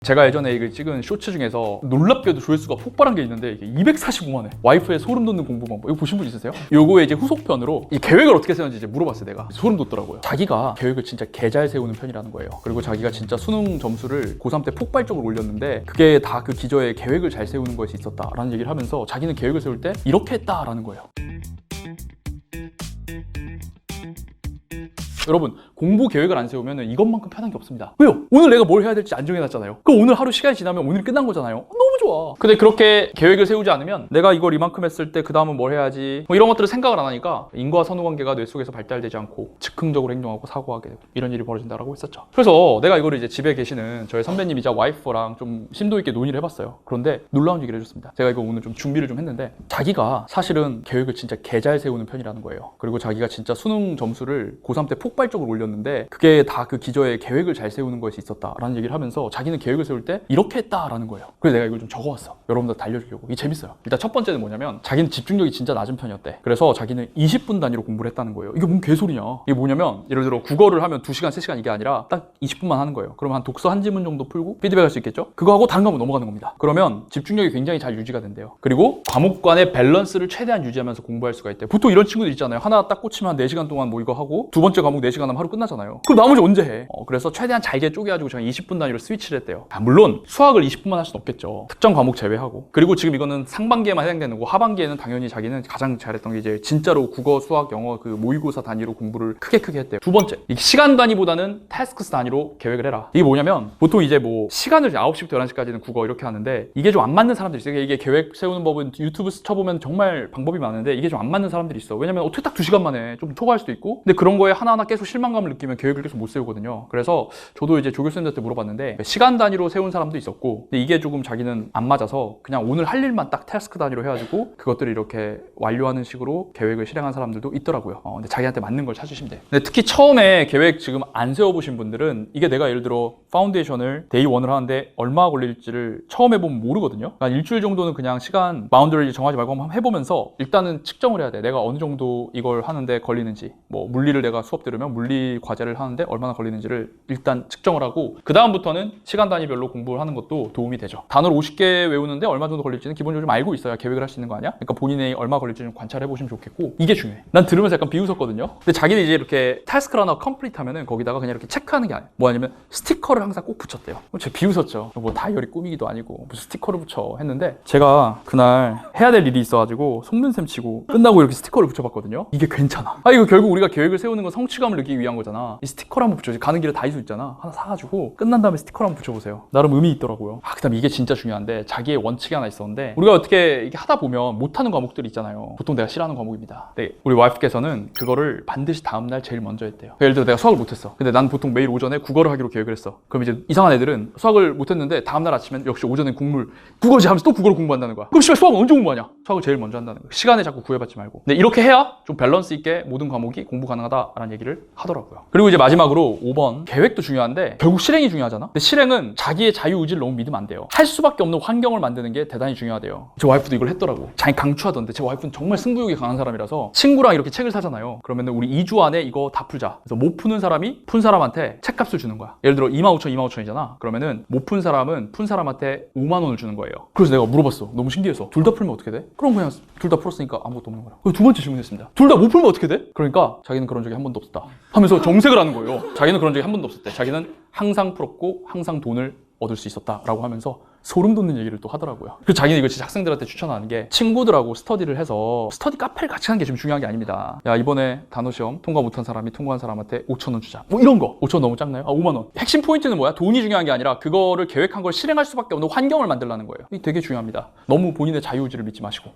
제가 예전에 이거 찍은 쇼츠 중에서 놀랍게도 조회수가 폭발한 게 있는데 이게 245만 회. 와이프의 소름 돋는 공부 방법. 이거 보신 분 있으세요? 요거에 이제 후속편으로 이 계획을 어떻게 세우는지 이제 물어봤어요. 내가 소름 돋더라고요. 자기가 계획을 진짜 개 잘 세우는 편이라는 거예요. 그리고 자기가 진짜 수능 점수를 고3 때 폭발적으로 올렸는데 그게 다 그 기저에 계획을 잘 세우는 것이 있었다라는 얘기를 하면서 자기는 계획을 세울 때 이렇게 했다라는 거예요. 여러분, 공부 계획을 안 세우면 이것만큼 편한 게 없습니다. 왜요? 오늘 내가 뭘 해야 될지 안 정해놨잖아요. 그럼 오늘 하루 시간이 지나면 오늘 끝난 거잖아요. 너무 좋아. 근데 그렇게 계획을 세우지 않으면 내가 이걸 이만큼 했을 때 그 다음은 뭘 해야지 뭐 이런 것들을 생각을 안 하니까 인과선후관계가 뇌 속에서 발달되지 않고 즉흥적으로 행동하고 사고하게 되고 이런 일이 벌어진다고 했었죠. 그래서 내가 이거를 이제 집에 계시는 저희 선배님이자 와이프랑 좀 심도 있게 논의를 해봤어요. 그런데 놀라운 얘기를 해줬습니다. 제가 이거 오늘 좀 준비를 좀 했는데 자기가 사실은 계획을 진짜 개 잘 세우는 편이라는 거예요. 그리고 자기가 진짜 수능 점수를 고3 때 폭발적으로 올렸는데 그게 다 그 기저에 계획을 잘 세우는 것이 있었다라는 얘기를 하면서 자기는 계획을 세울 때 이렇게 했다라는 거예요. 그래서 내가 이걸 좀 적어왔어. 여러분들 알려주려고. 이게 재밌어요. 일단 첫 번째는 뭐냐면 자기는 집중력이 진짜 낮은 편이었대. 그래서 자기는 20분 단위로 공부를 했다는 거예요. 이게 뭔 개소리냐. 이게 뭐냐면 예를 들어 국어를 하면 2시간, 3시간 이게 아니라 딱 20분만 하는 거예요. 그러면 한 독서 한 지문 정도 풀고 피드백 할 수 있겠죠? 그거 하고 다른 과목 넘어가는 겁니다. 그러면 집중력이 굉장히 잘 유지가 된대요. 그리고 과목 간의 밸런스를 최대한 유지하면서 공부할 수가 있대요. 보통 이런 친구들 있잖아요. 하나 딱 꽂히면 한 4시간 동안 뭐 이거 하고 두 번째 과목 4시간 하면 하루 끝나잖아요. 그럼 나머지 언제 해? 그래서 최대한 잘게 쪼개가지고 제가 20분 단위로 스위치를 했대요. 물론 수학을 20분만 할 수는 없겠죠. 특정 과목 제외하고. 그리고 지금 이거는 상반기에만 해당되는 거고 하반기에는 당연히 자기는 가장 잘했던 게 이제 진짜로 국어, 수학, 영어 그 모의고사 단위로 공부를 크게 했대요. 두 번째, 시간 단위보다는 태스크스 단위로 계획을 해라. 이게 뭐냐면 보통 이제 뭐 시간을 9시부터 11시까지는 국어 이렇게 하는데 이게 좀 안 맞는 사람들이 있어요. 이게 계획 세우는 법은 유튜브 쳐보면 정말 방법이 많은데 이게 좀 안 맞는 사람들이 있어. 왜냐면 어떻게 딱 2시간 만에 좀 초과할 수도 있고 근데 그런 거에 하나하나 계속 실망감을 느끼면 계획을 계속 못 세우거든요. 그래서 저도 이제 조 교수님한테 물어봤는데 시간 단위로 세운 사람도 있었고 근데 이게 조금 자기는 안 맞아서 그냥 오늘 할 일만 딱 태스크 단위로 해가지고 그것들을 이렇게 완료하는 식으로 계획을 실행한 사람들도 있더라고요. 근데 자기한테 맞는 걸 찾으시면 돼요. 근데 특히 처음에 계획 지금 안 세워보신 분들은 이게 내가 예를 들어 파운데이션을 데이 1을 하는데 얼마 걸릴지를 처음 해보면 모르거든요. 그러니까 일주일 정도는 그냥 시간 바운더리를 정하지 말고 한번 해보면서 일단은 측정을 해야 돼. 내가 어느 정도 이걸 하는데 걸리는지 뭐 물리를 내가 수업 들으면 물리 과제를 하는데 얼마나 걸리는지를 일단 측정을 하고 그 다음부터는 시간 단위별로 공부를 하는 것도 도움이 되죠. 단어를 50개 외우는데 얼마 정도 걸릴지는 기본적으로 좀 알고 있어야 계획을 할 수 있는 거 아니야? 그러니까 본인이 얼마 걸릴지 좀 관찰해 보시면 좋겠고 이게 중요해. 난 들으면서 약간 비웃었거든요. 근데 자기는 이제 이렇게 타스크를 하나 컴플리트 하면은 거기다가 그냥 이렇게 체크하는 게 아니야. 뭐냐면 스티커를 항상 꼭 붙였대요. 제가 비웃었죠. 뭐 다이어리 꾸미기도 아니고 무슨 스티커를 붙여 했는데 제가 그날 해야 될 일이 있어가지고 속는셈 치고 끝나고 이렇게 스티커를 붙여봤거든요. 이게 괜찮아. 이거 결국 우리가 계획을 세우는 건 성취감을 느끼기 위한 거잖아. 이 스티커를 한번 붙여줘. 가는 길에 다이소 있잖아. 하나 사가지고 끝난 다음에 스티커를 한번 붙여보세요. 나름 의미 있더라고요. 그다음에 이게 진짜 중요한데 자기의 원칙이 하나 있었는데 우리가 어떻게 이게 하다 보면 못하는 과목들이 있잖아요. 보통 내가 싫어하는 과목입니다. 네, 우리 와이프께서는 그거를 반드시 다음날 제일 먼저 했대요. 예를 들어 내가 수학을 못했어. 근데 난 보통 매일 오전에 국어를 하기로 계획을 했어. 그럼 이제 이상한 애들은 수학을 못했는데 다음날 아침엔 역시 오전엔 국어지 하면서 또 국어를 공부한다는 거야. 그럼 수학은 언제 공부하냐? 수학을 제일 먼저 한다는 거야. 시간에 자꾸 구애받지 말고. 근데 이렇게 해야 좀 밸런스 있게 모든 과목이 공부 가능하다라는 얘기를 하더라고요. 그리고 이제 마지막으로 5번 계획도 중요한데 결국 실행이 중요하잖아. 근데 실행은 자기의 자유의지를 너무 믿으면 안 돼요. 할 수밖에 없는 환경을 만드는 게 대단히 중요하대요. 제 와이프도 이걸 했더라고. 자기 강추하던데 제 와이프는 정말 승부욕이 강한 사람이라서 친구랑 이렇게 책을 사잖아요. 그러면 우리 2주 안에 이거 다 풀자. 그래서 못 푸는 사람이 푼 사람한테 책값을 주는 거야. 예를 들어 25,000이잖아. 그러면은 못 푼 사람은 푼 사람한테 5만 원을 주는 거예요. 그래서 내가 물어봤어. 너무 신기해서. 둘 다 풀면 어떻게 돼? 그럼 그냥 둘 다 풀었으니까 아무것도 없는 거야. 두 번째 질문했습니다. 둘 다 못 풀면 어떻게 돼? 그러니까 자기는 그런 적이 한 번도 없었다 하면서 정색을 하는 거예요. 자기는 그런 적이 한 번도 없었대. 자기는 항상 풀었고 항상 돈을 얻을 수 있었다라고 하면서 소름 돋는 얘기를 또 하더라고요. 그래서 자기는 이거 진짜 학생들한테 추천하는 게 친구들하고 스터디를 해서 스터디 카페를 같이 하는 게 지금 중요한 게 아닙니다. 야 이번에 단어 시험 통과 못한 사람이 통과한 사람한테 5,000원 주자. 뭐 이런 거. 5,000원 너무 작나요? 5만 원. 핵심 포인트는 뭐야? 돈이 중요한 게 아니라 그거를 계획한 걸 실행할 수밖에 없는 환경을 만들라는 거예요. 이게 되게 중요합니다. 너무 본인의 자유의지를 믿지 마시고.